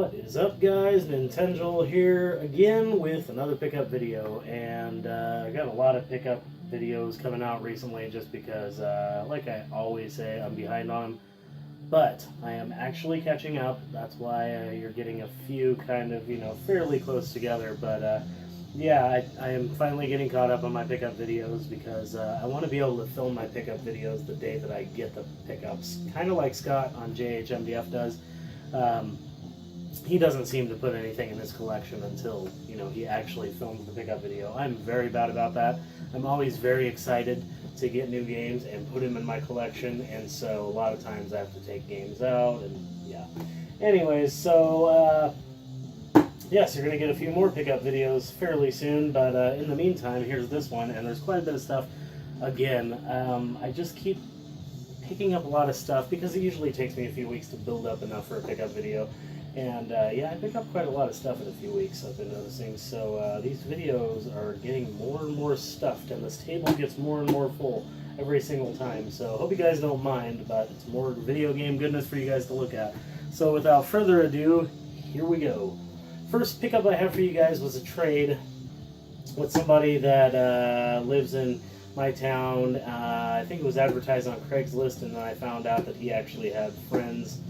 What is up, guys? Nintenjoel here again with another pickup video, and I got a lot of pickup videos coming out recently just because, like I always say, I'm behind on them, but I am actually catching up. That's why you're getting a few kind of, fairly close together, but yeah, I am finally getting caught up on my pickup videos because I want to be able to film my pickup videos the day that I get the pickups, kind of like Scott on JHMDF does. He doesn't seem to put anything in his collection until, he actually films the pickup video. I'm very bad about that. I'm always very excited to get new games and put them in my collection, and so a lot of times I have to take games out, and yeah. Anyways, so, yes, you're going to get a few more pickup videos fairly soon, but in the meantime, here's this one, and there's quite a bit of stuff. Again, I just keep picking up a lot of stuff because it usually takes me a few weeks to build up enough for a pickup video. And yeah, I pick up quite a lot of stuff in a few weeks, I've been noticing. So these videos are getting more and more stuffed, and this table gets more and more full every single time. So hope you guys don't mind, but it's more video game goodness for you guys to look at. So without further ado, here we go. First pickup I have for you guys was a trade with somebody that lives in my town. I think it was advertised on Craigslist, and then I found out that he actually had friends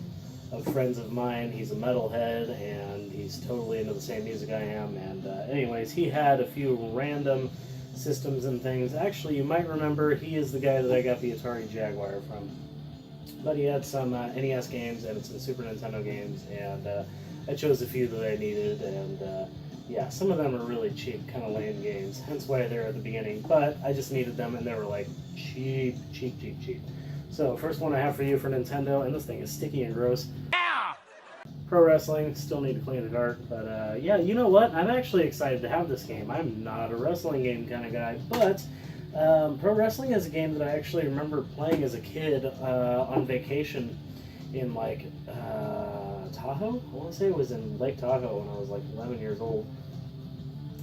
of mine. He's a metalhead, and he's totally into the same music I am. And anyways, he had a few random systems and things. Actually, you might remember, he is the guy that I got the Atari Jaguar from. But he had some NES games and some Super Nintendo games, and I chose a few that I needed, and yeah, some of them are really cheap, kind of lame games, hence why they're at the beginning, but I just needed them, and they were like cheap. So, first one I have for you for Nintendo, and this thing is sticky and gross. Pro Wrestling, still need to clean it out, but yeah, you know what? I'm actually excited to have this game. I'm not a wrestling game kind of guy, but Pro Wrestling is a game that I actually remember playing as a kid on vacation in, like, Tahoe? I want to say it was in Lake Tahoe when I was like 11 years old.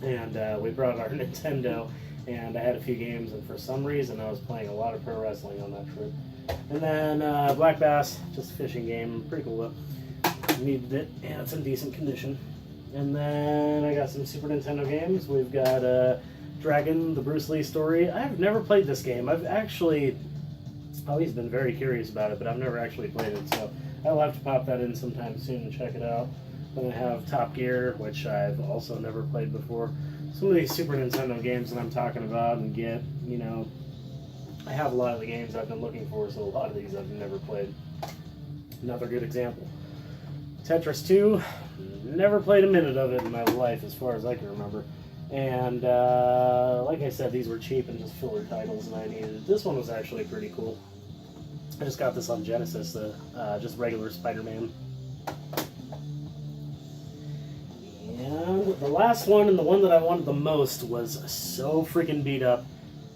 And we brought our Nintendo, and I had a few games, and for some reason I was playing a lot of Pro Wrestling on that trip. And then Black Bass, just a fishing game, pretty cool though. Needed it, and it's in decent condition. And then I got some Super Nintendo games. We've got Dragon, the Bruce Lee story. I've never played this game. I've actually always been very curious about it, but I've never actually played it, so I'll have to pop that in sometime soon and check it out. Then I have Top Gear, which I've also never played before. Some of these Super Nintendo games that I'm talking about and get, I have a lot of the games I've been looking for, so a lot of these I've never played. Another good example. Tetris 2, never played a minute of it in my life as far as I can remember. And like I said, these were cheap and just filler titles, and I needed it. This one was actually pretty cool. I just got this on Genesis, just regular Spider-Man. And the last one, and the one that I wanted the most, was so freaking beat up.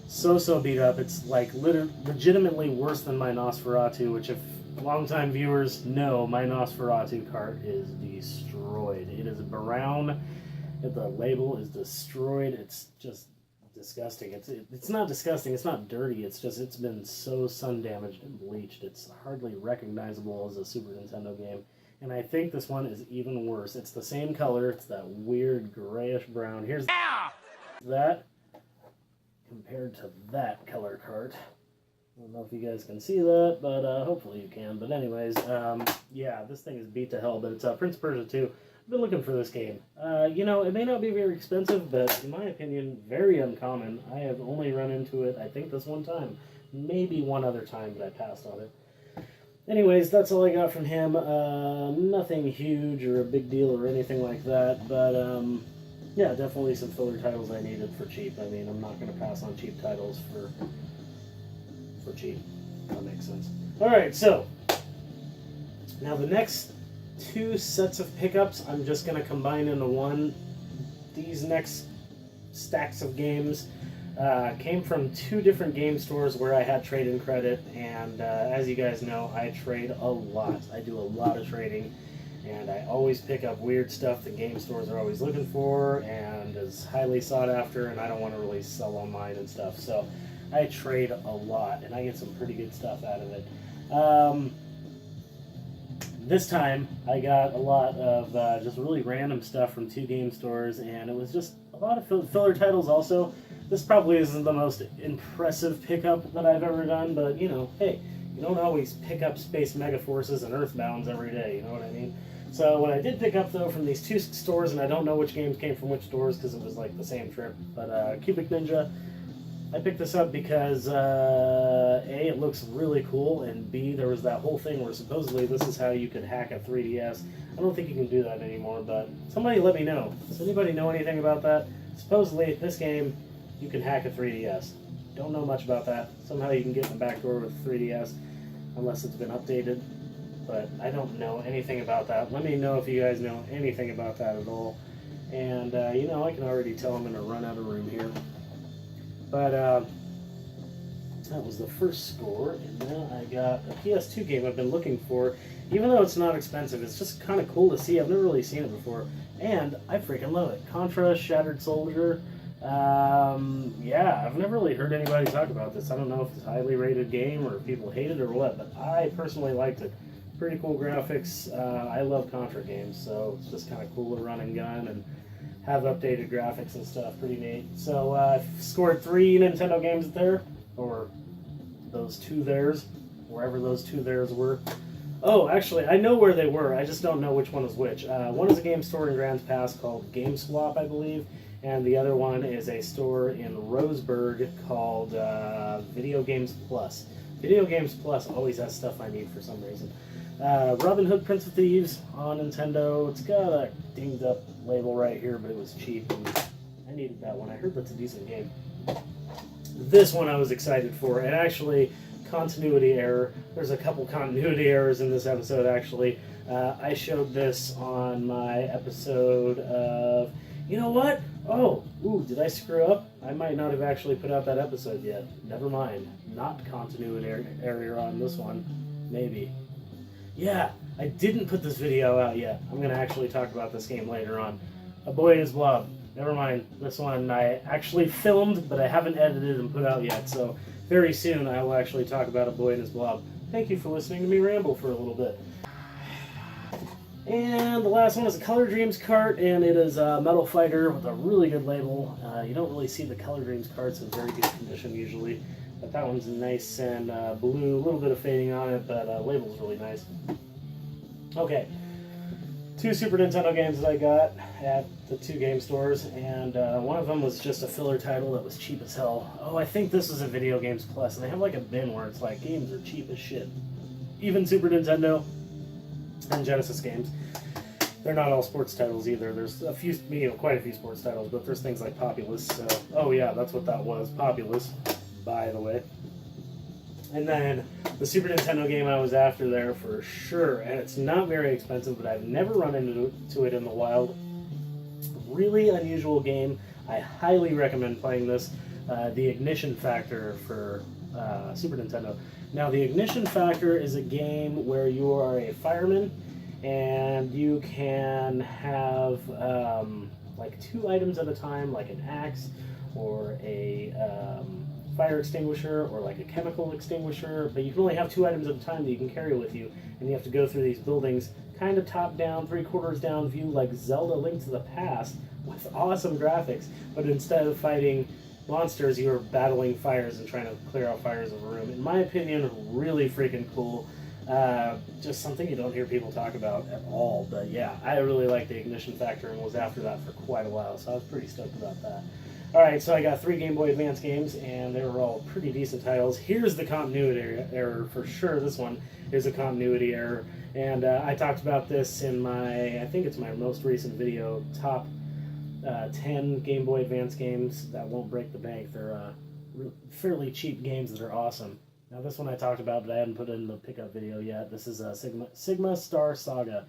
So beat up. It's like legitimately worse than my Nosferatu, which if longtime viewers know, my Nosferatu cart is destroyed. It is brown. The label is destroyed. It's just disgusting. It's not disgusting. It's not dirty. It's just it's been so sun damaged and bleached. It's hardly recognizable as a Super Nintendo game. And I think this one is even worse. It's the same color. It's that weird grayish brown. Here's that compared to that color cart. I don't know if you guys can see that, but hopefully you can. But anyways, yeah, this thing is beat to hell, but it's Prince of Persia 2. I've been looking for this game. It may not be very expensive, but in my opinion, very uncommon. I have only run into it, I think, this one time. Maybe one other time, but I passed on it. Anyways, that's all I got from him. Nothing huge or a big deal or anything like that, but yeah, definitely some filler titles I needed for cheap. I mean, I'm not going to pass on cheap titles for cheap. That makes sense. Alright, so now the next two sets of pickups I'm just going to combine into one. These next stacks of games came from two different game stores where I had trade-in credit, and as you guys know, I trade a lot. I do a lot of trading, and I always pick up weird stuff that game stores are always looking for and is highly sought after, and I don't want to really sell on mine and stuff, so I trade a lot, and I get some pretty good stuff out of it. this time I got a lot of just really random stuff from 2 game stores, and it was just a lot of filler titles also. This probably isn't the most impressive pickup that I've ever done, but you know, hey, you don't always pick up Space Megaforces and Earthbounds every day, you know what I mean? So what I did pick up though from these 2 stores, and I don't know which games came from which stores because it was like the same trip, but Cubic Ninja, I picked this up because A, it looks really cool, and B, there was that whole thing where supposedly this is how you could hack a 3DS. I don't think you can do that anymore, but somebody let me know. Does anybody know anything about that? Supposedly, this game, you can hack a 3DS. Don't know much about that. Somehow you can get in the back door with 3DS, unless it's been updated. But I don't know anything about that. Let me know if you guys know anything about that at all. And, you know, I can already tell I'm going to run out of room here. But that was the first score, and now I got a PS2 game I've been looking for. Even though it's not expensive, it's just kind of cool to see. I've never really seen it before, and I freaking love it. Contra Shattered Soldier. Yeah, I've never really heard anybody talk about this. I don't know if it's a highly rated game or if people hate it or what, but I personally liked it. Pretty cool graphics. I love Contra games, so it's just kind of cool to run and gun and have updated graphics and stuff. Pretty neat. So I've scored 3 Nintendo games there, or those 2 theirs, wherever those 2 theirs were. Oh, actually, I know where they were. I just don't know which one is which. One is a game store in Grants Pass called GameSwap, I believe, and the other one is a store in Roseburg called Video Games Plus. Video Games Plus always has stuff I need for some reason. Robin Hood Prince of Thieves on Nintendo. It's got a dinged up label right here, but it was cheap, and I needed that one. I heard that's a decent game. This one I was excited for, and actually, continuity error. There's a couple continuity errors in this episode, actually. I showed this on my episode of... You know what? Oh, ooh, did I screw up? I might not have actually put out that episode yet. Never mind. Not continuity error on this one. Maybe. Yeah, I didn't put this video out yet. I'm going to actually talk about this game later on. A Boy and His Blob. Never mind. This one I actually filmed, but I haven't edited and put out yet. So very soon I will actually talk about A Boy and His Blob. Thank you for listening to me ramble for a little bit. And the last one is a Color Dreams cart, and it is a Metal Fighter with a really good label. You don't really see the Color Dreams carts in very good condition usually, but that one's nice and blue, a little bit of fading on it, but label's really nice. Okay, 2 Super Nintendo games that I got at the 2 game stores, and one of them was just a filler title that was cheap as hell. Oh, I think this is a Video Games Plus, and they have like a bin where it's like games are cheap as shit. Even Super Nintendo and Genesis games. They're not all sports titles either. There's a few, you know, quite a few sports titles, but there's things like Populous. So, oh yeah, that's what that was, Populous, by the way. And then the Super Nintendo game I was after there for sure, and it's not very expensive, but I've never run into it in the wild. Really unusual game. I highly recommend playing this. The Ignition Factor for Super Nintendo. Now, the Ignition Factor is a game where you are a fireman, and you can have like 2 items at a time, like an axe or a fire extinguisher or like a chemical extinguisher, but you can only have 2 items at a time that you can carry with you, and you have to go through these buildings kind of top down, 3/4 down view, like Zelda Link to the Past, with awesome graphics, but instead of fighting monsters, you are battling fires and trying to clear out fires of a room. In my opinion, really freaking cool. Just something you don't hear people talk about at all, but yeah, I really like the Ignition Factor and was after that for quite a while, so I was pretty stoked about that. Alright, so I got 3 Game Boy Advance games, and they were all pretty decent titles. Here's the continuity error for sure. This one is a continuity error, and I talked about this in my, I think it's my most recent video, top 10 Game Boy Advance games that won't break the bank. They're fairly cheap games that are awesome. Now this one I talked about, but I haven't put it in the pickup video yet. This is Sigma Star Saga,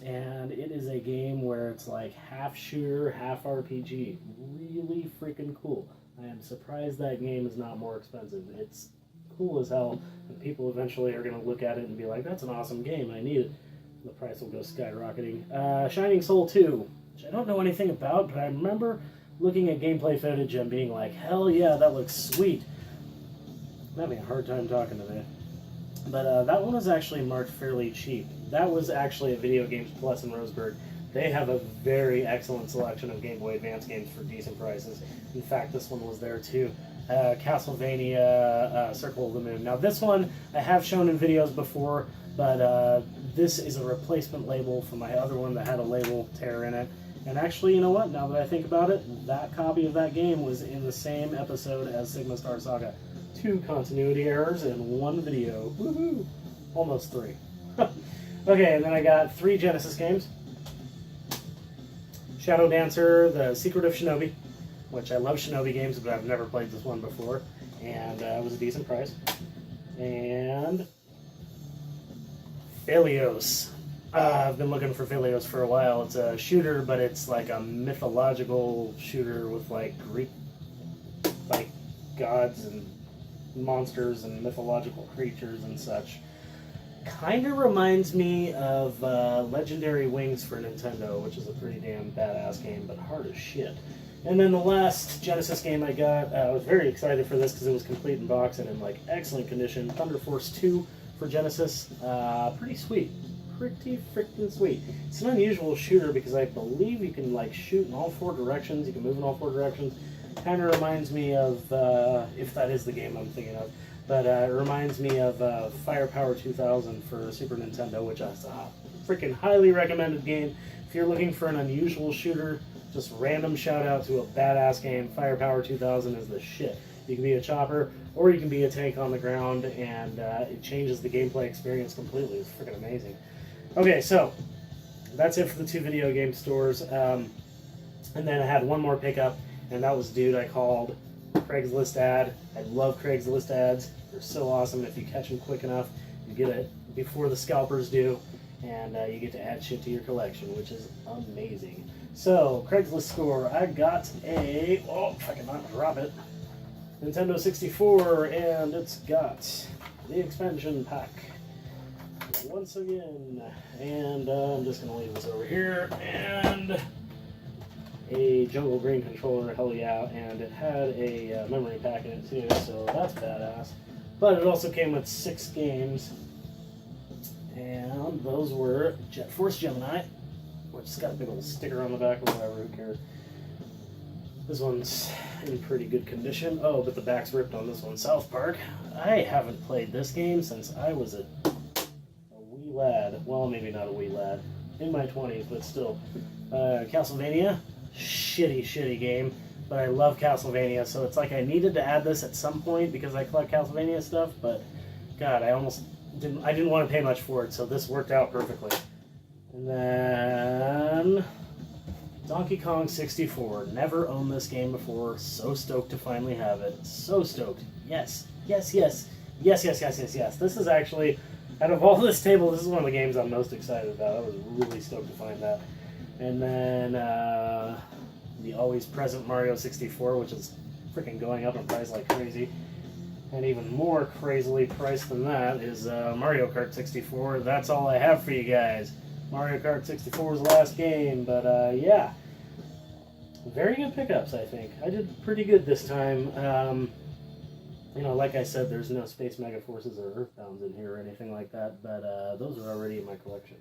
and it is a game where it's like half shooter, half RPG. Really freaking cool. I am surprised that game is not more expensive. It's cool as hell, and people eventually are going to look at it and be like, that's an awesome game, I need it. The price will go skyrocketing. Shining Soul 2, which I don't know anything about, but I remember looking at gameplay footage and being like, hell yeah, that looks sweet. I'm having a hard time talking today. But that one was actually marked fairly cheap. That was actually a Video Games Plus in Roseburg. They have a very excellent selection of Game Boy Advance games for decent prices. In fact, this one was there too. Castlevania Circle of the Moon. Now this one I have shown in videos before, but this is a replacement label for my other one that had a label tear in it. And actually, you know what? Now that I think about it, that copy of that game was in the same episode as Sigma Star Saga. 2 continuity errors in 1 video. Woohoo! Almost 3. Okay, and then I got 3 Genesis games. Shadow Dancer, The Secret of Shinobi, which I love Shinobi games, but I've never played this one before, and it was a decent price. And Philios. I've been looking for Philios for a while. It's a shooter, but it's like a mythological shooter with like Greek, like gods and monsters and mythological creatures and such. Kind of reminds me of Legendary Wings for Nintendo, which is a pretty damn badass game, but hard as shit. And then the last Genesis game I got, I was very excited for this because it was complete in box and in like excellent condition. Thunder Force 2 for Genesis. Pretty sweet. Pretty freaking sweet. It's an unusual shooter because I believe you can like shoot in all 4 directions. You can move in all 4 directions. Kind of reminds me of, if that is the game I'm thinking of, but it reminds me of Firepower 2000 for Super Nintendo, which is a freaking highly recommended game. If you're looking for an unusual shooter, just random shout out to a badass game. Firepower 2000 is the shit. You can be a chopper, or you can be a tank on the ground, and it changes the gameplay experience completely. It's freaking amazing. Okay, so that's it for the 2 video game stores. And then I had one more pickup, and that was a dude I called. Craigslist ad. I love Craigslist ads. They're so awesome. If you catch them quick enough, you get it before the scalpers do, and you get to add shit to your collection, which is amazing. So, Craigslist score, I got a, oh, if I can not drop it, Nintendo 64, and it's got the expansion pack once again. And I'm just going to leave this over here, and a Jungle Green controller, hell yeah, and it had a memory pack in it too, so that's badass. But it also came with 6 games, and those were Jet Force Gemini, which has got a big old sticker on the back or whatever, who cares. This one's in pretty good condition. Oh, but the back's ripped on this one. South Park. I haven't played this game since I was a wee lad. Well, maybe not a wee lad. In my 20s, but still. Castlevania. Shitty game. But I love Castlevania, so it's like I needed to add this at some point because I collect Castlevania stuff, but God, I didn't want to pay much for it, so this worked out perfectly. And then Donkey Kong 64. Never owned this game before. So stoked to finally have it. So stoked. Yes. Yes. This is actually, out of all this table, this is one of the games I'm most excited about. I was really stoked to find that. And then the always present Mario 64, which is freaking going up in price like crazy. And even more crazily priced than that is Mario Kart 64. That's all I have for you guys. Mario Kart 64's last game, but yeah. Very good pickups, I think. I did pretty good this time. You know, like I said, there's no Space Mega Forces or Earthbounds in here or anything like that, but those are already in my collection.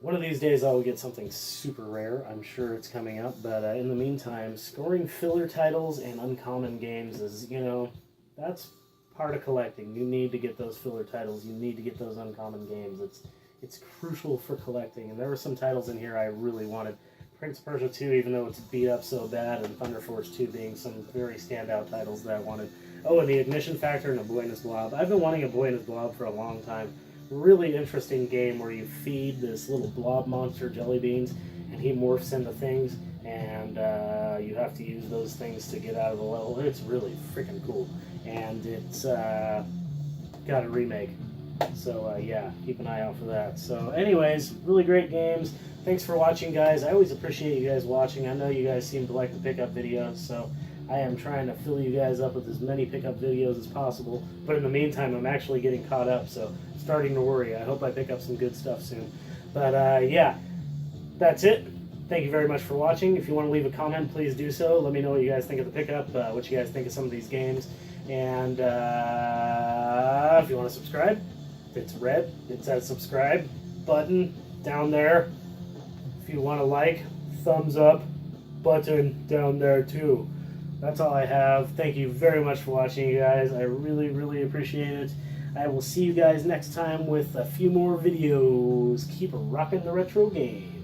One of these days I will get something super rare. I'm sure it's coming up, but in the meantime, scoring filler titles and uncommon games is, you know, that's part of collecting. You need to get those filler titles. You need to get those uncommon games. It's crucial for collecting, and there were some titles in here I really wanted. Prince of Persia 2, even though it's beat up so bad, and Thunder Force 2 being some very standout titles that I wanted. Oh, and the Ignition Factor and a Buenos Blob. I've been wanting a Buenos Blob for a long time. Really interesting game where you feed this little blob monster jelly beans, and he morphs into things, and you have to use those things to get out of the level. It's really freaking cool, and it's got a remake. So yeah, keep an eye out for that. So anyways, really great games. Thanks for watching, guys. I always appreciate you guys watching. I know you guys seem to like the pickup videos, so I am trying to fill you guys up with as many pickup videos as possible. But in the meantime, I'm actually getting caught up, so I'm starting to worry. I hope I pick up some good stuff soon. But yeah, that's it. Thank you very much for watching. If you want to leave a comment, please do so. Let me know what you guys think of the pickup, what you guys think of some of these games. And if you want to subscribe, it's red. It says subscribe button down there. If you want to like, thumbs up button down there too. That's all I have. Thank you very much for watching, you guys. I really, really appreciate it. I will see you guys next time with a few more videos. Keep rocking the retro game.